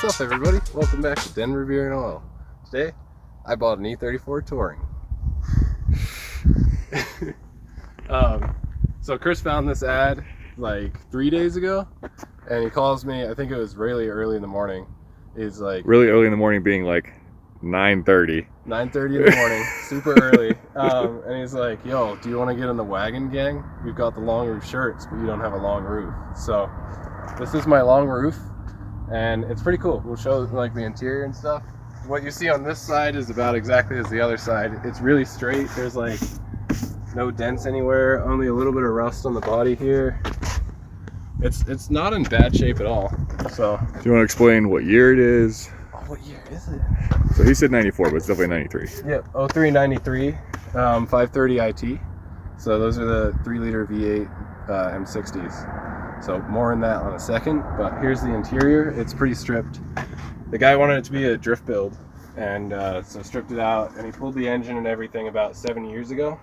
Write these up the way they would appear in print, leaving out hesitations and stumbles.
What's up, everybody? Welcome back to Denver Beer and Oil. Today, I bought an E34 Touring. So Chris found this ad like 3 days ago, and he calls me. I think it was really early in the morning. He's like really early in the morning, being like 9:30. 9:30 in the morning, super early. And he's like, "Yo, do you want to get in the wagon gang? We've got the long roof shirts, but you don't have a long roof." So this is my long roof, and it's pretty cool. We'll show like the interior and stuff. What you see on this side is about exactly as the other side. It's really straight. There's like no dents anywhere, only a little bit of rust on the body here. It's not in bad shape at all. So Do you want to explain what year it is? oh, what year is it? So he said 94, but it's definitely 93. Yep, 03 93, 530 IT. So those are the 3-liter V8 M60s. So more on that on a second, but here's the interior. It's pretty stripped. The guy wanted it to be a drift build, and so stripped it out, and he pulled the engine and everything about 7 years ago.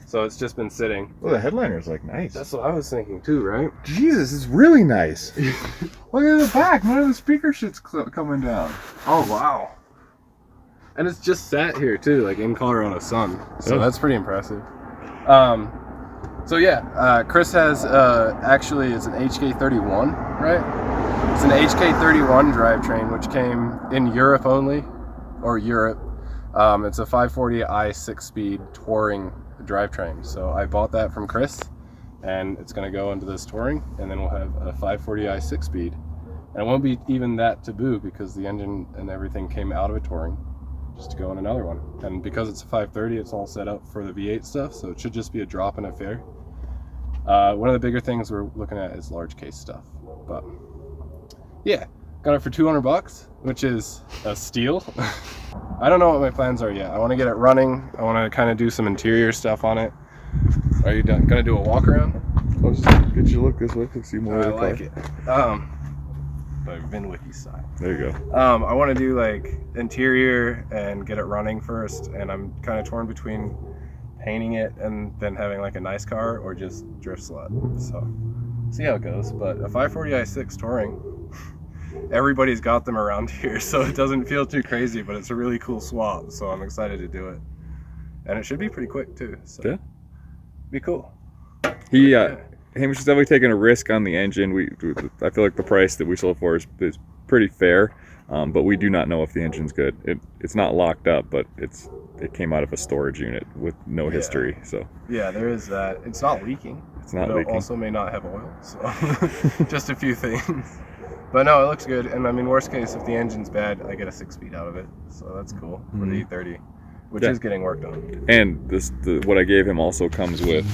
So it's just been sitting. Oh, the headliner's like nice. That's what I was thinking too, right? Jesus, it's really nice. Look at the back. None of the speaker shit's coming down. Oh, wow. And it's just sat here too, like in Colorado sun. So that's pretty impressive. So yeah, Chris has actually it's an HK31, right? It's an HK31 drivetrain, which came in Europe only, or Europe. It's a 540i 6-speed touring drivetrain. So I bought that from Chris, and it's going to go into this touring, and then we'll have a 540i 6-speed. And it won't be even that taboo because the engine and everything came out of a touring just to go in another one. And because it's a 530, it's all set up for the V8 stuff, so it should just be a drop in a fare. One of the bigger things we're looking at is large case stuff. But yeah, got it for $200, which is a steal. I don't know what my plans are yet. I want to get it running. I want to kind of do some interior stuff on it. Are you gonna do a walk around? I'll just get you to look this way to see more of the car. I like it. By VinWiki style. There you go. I want to do like interior and get it running first, and I'm kind of torn between painting it and then having like a nice car or just drift slut. So see how it goes. But a 540i6 touring, everybody's got them around here, so it doesn't feel too crazy, but it's a really cool swap, so I'm excited to do it. And it should be pretty quick too, so yeah, be cool. Hamish is definitely taking a risk on the engine. I feel like the price that we sold for is pretty fair, but we do not know if the engine's good. It's not locked up, but it came out of a storage unit with no history. So yeah, there is that. It's not leaking. It's not leaking. It also may not have oil, so just a few things. But no, it looks good. And I mean, worst case, if the engine's bad, I get a 6-speed out of it, so that's cool for the E30, which is getting worked on. And what I gave him also comes with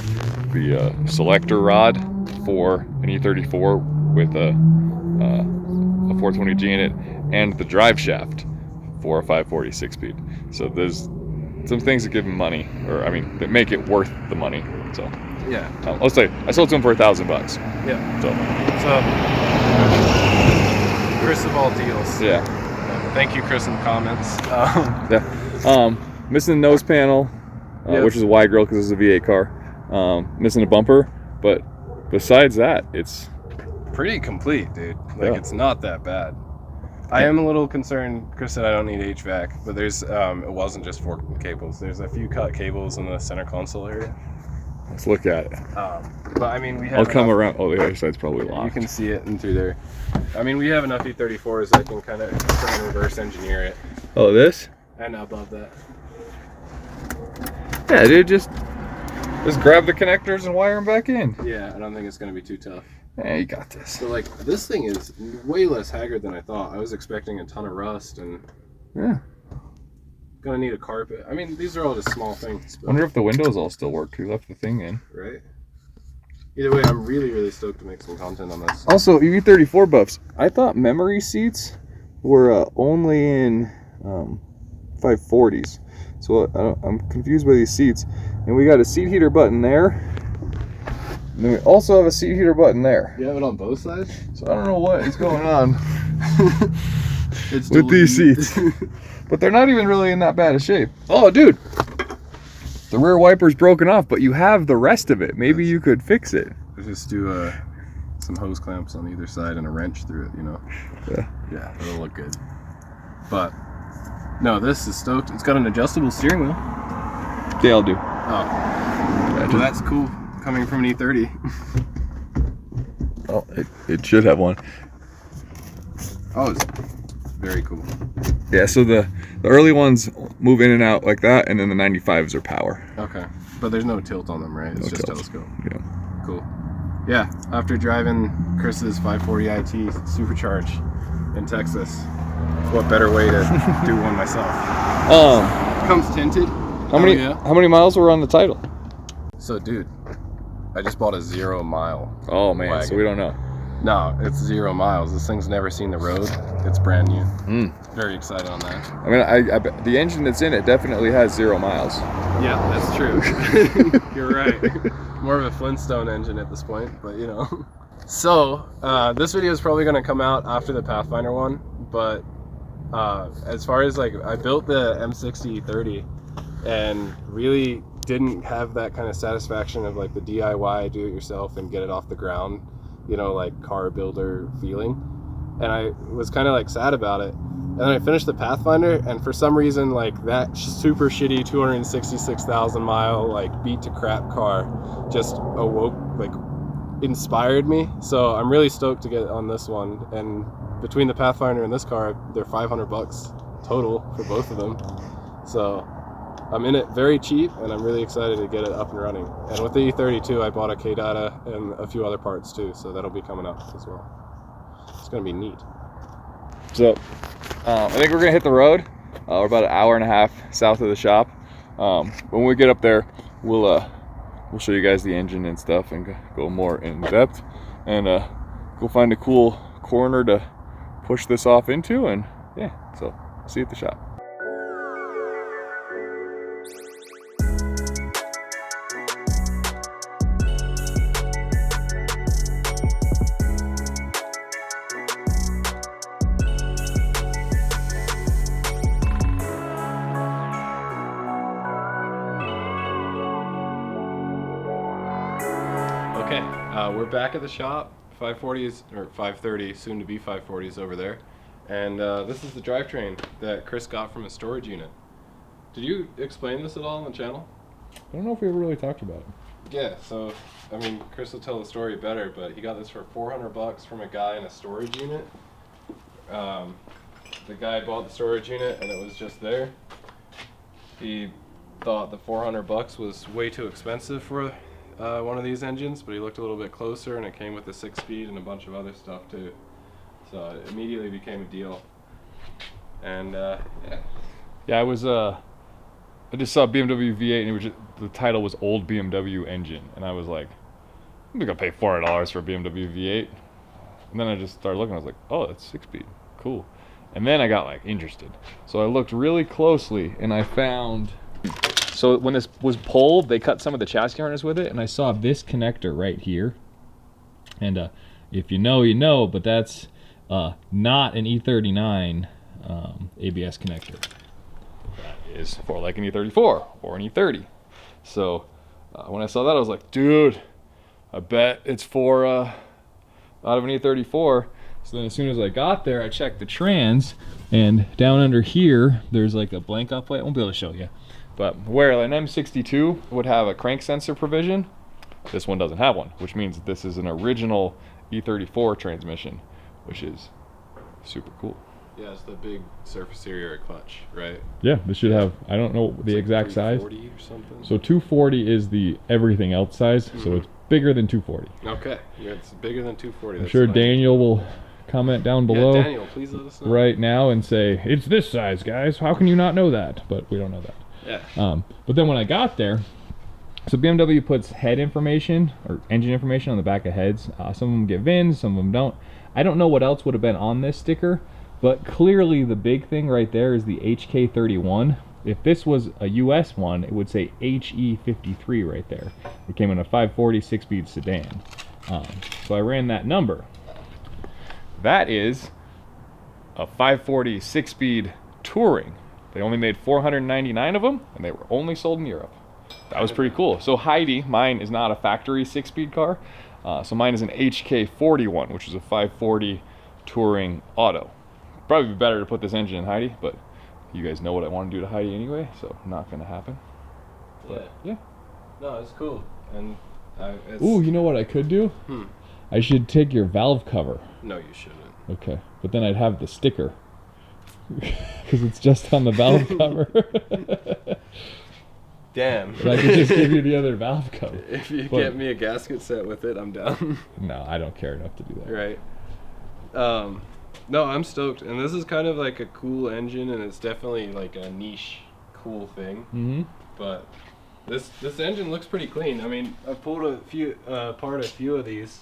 the selector rod for an E34 with a 420G in it, and the drive shaft for a 540 6-speed. So there's some things that give him money, or I mean, that make it worth the money. So yeah, let's say I sold to him for $1,000. Yeah. So Chris of all deals. Yeah. Thank you, Chris, in the comments. Missing the nose panel, which is a wide grill because it's a V8 car. Missing a bumper, but besides that, it's pretty complete, dude. Like it's not that bad. I am a little concerned. Chris said I don't need HVAC, but there's it wasn't just 4 cables. There's a few cut cables in the center console area. Let's look at it. But I mean, we have. I'll come around. Oh, the other side's probably locked. You can see it in through there. I mean, we have enough E34s. I can kind of try and reverse engineer it. Oh, this? And above that. Yeah, dude, just grab the connectors and wire them back in. Yeah, I don't think it's gonna be too tough. Yeah, you got this. So like, this thing is way less haggard than I thought. I was expecting a ton of rust and gonna need a carpet. I mean, these are all just small things. But wonder if the windows all still work. Who left the thing in? Right. Either way, I'm really, really stoked to make some content on this. Also, E34 buffs. I thought memory seats were only in 540s. So I'm confused by these seats. And we got a seat heater button there. And then we also have a seat heater button there. You have it on both sides? So I don't know what is going on with these seats. But they're not even really in that bad a shape. Oh, dude. The rear wiper's broken off, but you have the rest of it. Maybe you could fix it. Let's just do some hose clamps on either side and a wrench through it, you know. Yeah, it'll look good. But no, this is stoked. It's got an adjustable steering wheel. Yeah, I'll do. Oh, well, that's cool coming from an E30. Oh, it should have one. Oh, it's very cool. Yeah, so the early ones move in and out like that, and then the 95s are power. Okay, but there's no tilt on them, right? It's just tilt. telescope. Yeah. Cool. Yeah, after driving Chris's 540 IT Supercharge in Texas, what better way to do one myself? Comes tinted. How many miles were on the title? So, dude, I just bought a 0 mile. Oh man, wagon. so we don't know. No, it's 0 miles. This thing's never seen the road. It's brand new. Very excited on that. I mean, I the engine that's in it definitely has 0 miles. Yeah, that's true. You're right. More of a Flintstone engine at this point, but you know. So, this video is probably going to come out after the Pathfinder one, but as far as like, I built the M60 E30 and really didn't have that kind of satisfaction of like the DIY, do it yourself and get it off the ground, you know, like car builder feeling. And I was kind of like sad about it. And then I finished the Pathfinder, and for some reason, like that super shitty 266,000 mile, like beat to crap car just awoke, like inspired me. So I'm really stoked to get on this one. And between the Pathfinder and this car, they're $500 total for both of them. So I'm in it very cheap, and I'm really excited to get it up and running. And with the E32, I bought a K-Data and a few other parts too, so that'll be coming up as well. It's gonna be neat. So, I think we're gonna hit the road. We're about an hour and a half south of the shop. When we get up there, we'll show you guys the engine and stuff, and go more in depth, and go find a cool corner to push this off into, and yeah. So, see you at the shop. Okay, we're back at the shop. 540s, or 530, soon to be 540s over there. And this is the drivetrain that Chris got from a storage unit. Did you explain this at all on the channel? I don't know if we ever really talked about it. Yeah, so, I mean, Chris will tell the story better, but he got this for $400 from a guy in a storage unit. The guy bought the storage unit and it was just there. He thought the $400 was way too expensive for one of these engines, but he looked a little bit closer and it came with a 6-speed and a bunch of other stuff too. So it immediately became a deal. And Yeah, I was I just saw BMW V8, and it was just, the title was Old BMW Engine, and I was like, I'm gonna pay $400 for a BMW V8. And then I just started looking. I was like, oh, that's 6-speed, cool. And then I got like interested, so I looked really closely, and I found. So when this was pulled, they cut some of the chassis harness with it, and I saw this connector right here. And if you know, you know, but that's not an E39 ABS connector. That is for like an E34 or an E30. So when I saw that, I was like, dude, I bet it's for out of an E34. So then as soon as I got there, I checked the trans, and down under here, there's like a blank off plate. I won't be able to show you. But where an M62 would have a crank sensor provision, this one doesn't have one, which means this is an original E34 transmission, which is super cool. yeah, it's the big surface area clutch, right? Yeah, this should have, I don't know the It's exact like size. 340 or something. So 240 is the everything else size, so it's bigger than 240. Okay, yeah, it's bigger than 240. I'm That's sure nice. Daniel will comment down below Yeah, Daniel, please let us know. right now and say, it's this size, guys. How can you not know that? But we don't know that. Yeah. But then when I got there, so BMW puts head information or engine information on the back of heads. Some of them get VINs, some of them don't. I don't know what else would have been on this sticker, but clearly the big thing right there is the HK31. If this was a US one, it would say HE34 right there. It came in a 540 6-speed sedan. So I ran that number. That is a 540 6-speed touring. They only made 499 of them, and they were only sold in Europe. That was pretty cool. So Heidi, mine is not a factory 6-speed car. So mine is an HK41, which is a 540 touring auto. Probably be better to put this engine in Heidi, but you guys know what I want to do to Heidi anyway, so not gonna happen. But, yeah. No, it's cool. And ooh, you know what I could do? I should take your valve cover. No, you shouldn't. Okay, but then I'd have the sticker because it's just on the valve cover. Damn. But I could just give you the other valve cover. If you get me a gasket set with it, I'm down. No, I don't care enough to do that. Right. No, I'm stoked, and this is kind of like a cool engine, and it's definitely like a niche, cool thing. Mm-hmm. But this engine looks pretty clean. I mean, I've pulled apart a few of these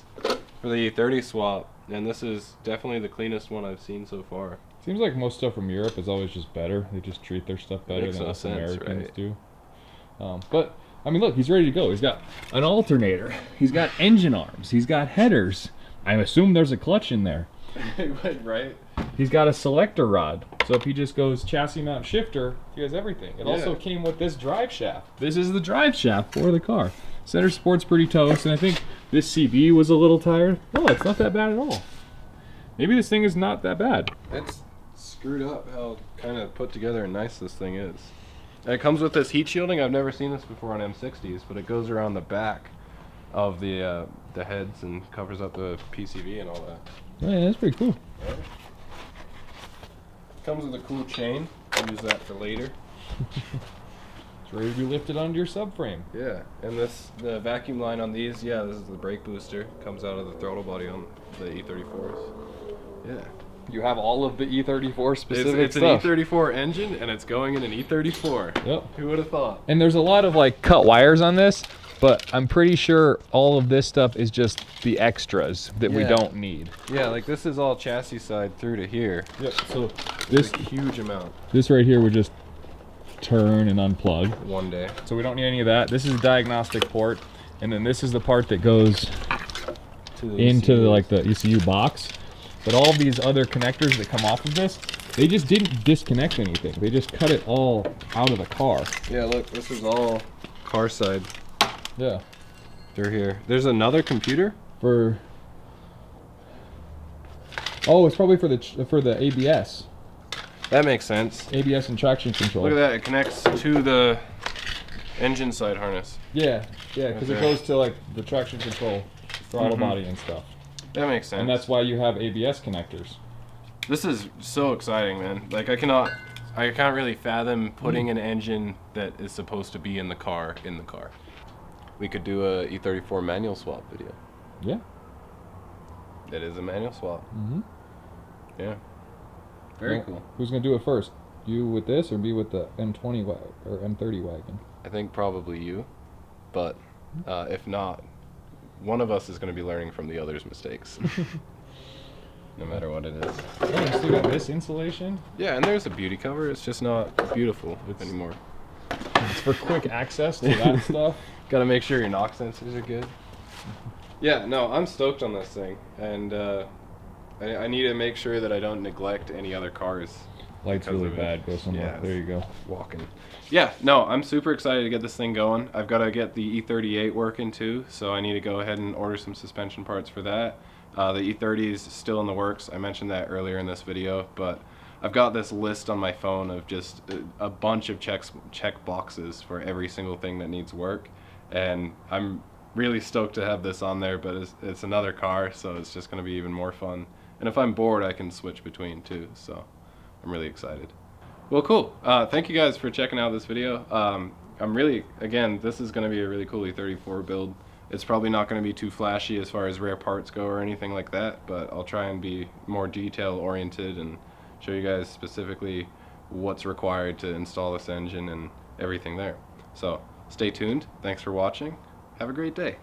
for the E30 swap, and this is definitely the cleanest one I've seen so far. Seems like most stuff from Europe is always just better. They just treat their stuff better than us Americans do. But I mean, look, he's ready to go. He's got an alternator. He's got engine arms. He's got headers. I assume there's a clutch in there. Right. He's got a selector rod. So if he just goes chassis mount shifter, he has everything. It also came with this drive shaft. This is the drive shaft for the car. Center support's pretty toast, and I think this CV was a little tired. Oh, it's not that bad at all. Maybe this thing is not that bad. It's screwed up how kind of put together and nice this thing is. And it comes with this heat shielding. I've never seen this before on M60s, but it goes around the back of the heads and covers up the PCV and all that. Yeah, that's pretty cool. Yeah. Comes with a cool chain. I'll use that for later. It's ready to be lifted onto your subframe. Yeah, and the vacuum line on these, this is the brake booster. Comes out of the throttle body on the E34s. Yeah. You have all of the E34 specific it's stuff. It's an E34 engine, and it's going in an E34. Yep. Who would have thought? And there's a lot of like cut wires on this, but I'm pretty sure all of this stuff is just the extras that we don't need. Yeah, like this is all chassis side through to here. Yep. So this huge amount. This right here would just turn and unplug. One day. So we don't need any of that. This is a diagnostic port, and then this is the part that goes into like the ECU box. But all of these other connectors that come off of this, they just didn't disconnect anything. They just cut it all out of the car. Yeah, look, this is all car side. Yeah. Through here. There's another computer? Oh, it's probably for the ABS. That makes sense. ABS and traction control. Look at that, it connects to the engine side harness. Yeah, because it goes to like the traction control, throttle body and stuff. That makes sense. And that's why you have ABS connectors. This is so exciting, man. Like I can't really fathom putting an engine that is supposed to be in the car. We could do a E34 manual swap video. Yeah. It is a manual swap. Mm-hmm. Yeah. Very cool. Who's gonna do it first? You with this, or me with the M20 or M30 wagon? I think probably you, but if not, one of us is going to be learning from the other's mistakes. No matter what it is. Oh, you still got this insulation? Yeah, and there's a beauty cover. It's just not beautiful anymore. It's for quick access to that stuff. Got to make sure your knock sensors are good. Yeah, no, I'm stoked on this thing, and I need to make sure that I don't neglect any other cars. Light's really bad. Go somewhere. Yeah, there you go. Walking. Yeah, no, I'm super excited to get this thing going. I've got to get the E38 working too, so I need to go ahead and order some suspension parts for that. The E30 is still in the works. I mentioned that earlier in this video, but I've got this list on my phone of just a bunch of check boxes for every single thing that needs work, and I'm really stoked to have this on there, but it's another car, so it's just going to be even more fun. And if I'm bored, I can switch between too, so I'm really excited. Well, cool. Thank you guys for checking out this video. Again, this is going to be a really cool E34 build. It's probably not going to be too flashy as far as rare parts go or anything like that, but I'll try and be more detail oriented and show you guys specifically what's required to install this engine and everything there. So stay tuned. Thanks for watching. Have a great day.